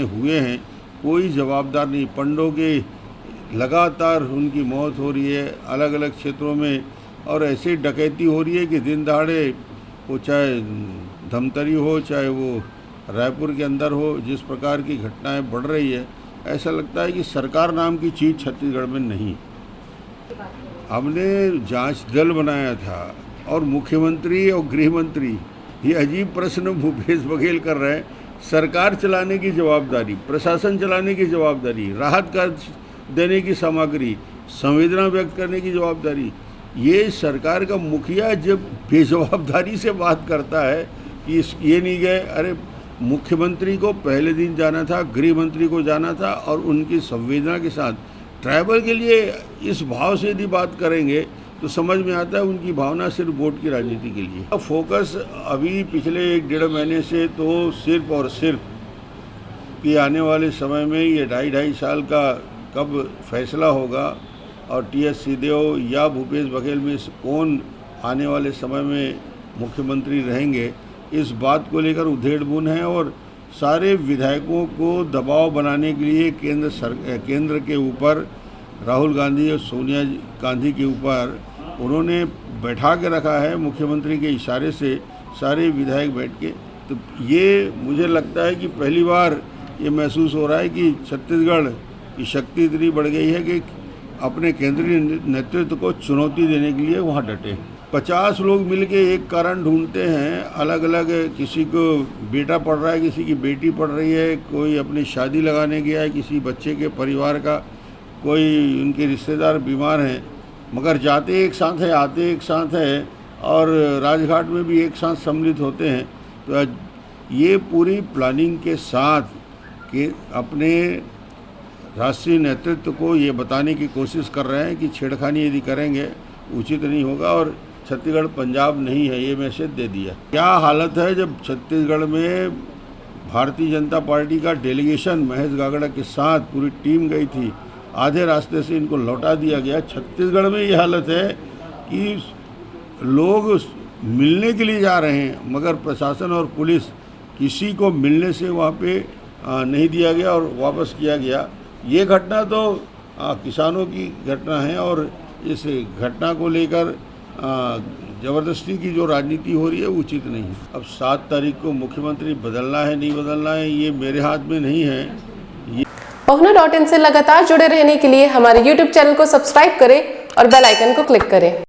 हुए हैं, कोई जवाबदार नहीं। पंडों के लगातार उनकी मौत हो रही है अलग अलग क्षेत्रों में, और ऐसी डकैती हो रही है कि दिन दहाड़े, वो चाहे धमतरी हो चाहे वो रायपुर के अंदर हो, जिस प्रकार की घटनाएं बढ़ रही है, ऐसा लगता है कि सरकार नाम की चीज़ छत्तीसगढ़ में नहीं। हमने जांच दल बनाया था और मुख्यमंत्री और गृह मंत्री, ये अजीब प्रश्न भूपेश बघेल कर रहे हैं। सरकार चलाने की जवाबदारी, प्रशासन चलाने की जवाबदारी, राहत कार्य देने की सामग्री, संवेदना व्यक्त करने की जवाबदारी, ये सरकार का मुखिया जब बेजवाबदारी से बात करता है कि ये नहीं गए। अरे मुख्यमंत्री को पहले दिन जाना था, गृह मंत्री को जाना था, और उनकी संवेदना के साथ ट्राइबल के लिए इस भाव से यदि बात करेंगे तो समझ में आता है उनकी भावना सिर्फ वोट की राजनीति के लिए। अब फोकस अभी पिछले 1-1.5 महीने से तो सिर्फ और सिर्फ कि आने वाले समय में ये 2.5 साल का कब फैसला होगा और टी.एस. सिंहदेव या भूपेश बघेल में से कौन आने वाले समय में मुख्यमंत्री रहेंगे, इस बात को लेकर उधेड़-बुन है। और सारे विधायकों को दबाव बनाने के लिए केंद्र के ऊपर, राहुल गांधी और सोनिया गांधी के ऊपर उन्होंने बैठा के रखा है मुख्यमंत्री के इशारे से, सारे विधायक बैठ के। तो ये मुझे लगता है कि पहली बार ये महसूस हो रहा है कि छत्तीसगढ़ की शक्ति इतनी बढ़ गई है कि अपने केंद्रीय नेतृत्व को चुनौती देने के लिए वहाँ डटे। 50 लोग मिलके एक कारण ढूंढते हैं, अलग अलग, किसी को बेटा पढ़ रहा है, किसी की बेटी पढ़ रही है, कोई अपनी शादी लगाने गया है, किसी बच्चे के परिवार का, कोई उनके रिश्तेदार बीमार हैं, मगर जाते एक साथ है, आते एक साथ है, और राजघाट में भी एक साथ सम्मिलित होते हैं। तो ये पूरी प्लानिंग के साथ कि अपने राष्ट्रीय नेतृत्व को ये बताने की कोशिश कर रहे हैं कि छेड़खानी यदि करेंगे उचित नहीं होगा, और छत्तीसगढ़ पंजाब नहीं है, ये मैसेज दे दिया। क्या हालत है जब छत्तीसगढ़ में भारतीय जनता पार्टी का डेलीगेशन महेश गागड़ा के साथ पूरी टीम गई थी, आधे रास्ते से इनको लौटा दिया गया। छत्तीसगढ़ में ये हालत है कि लोग मिलने के लिए जा रहे हैं, मगर प्रशासन और पुलिस किसी को मिलने से वहाँ पे नहीं दिया गया और वापस किया गया। ये घटना तो किसानों की घटना है, और इस घटना को लेकर ज़बरदस्ती की जो राजनीति हो रही है उचित नहीं है। अब 7 तारीख को मुख्यमंत्री बदलना है नहीं बदलना है, ये मेरे हाथ में नहीं है। Pahuna.in से लगातार जुड़े रहने के लिए हमारे YouTube चैनल को सब्सक्राइब करें और बेल आइकन को क्लिक करें।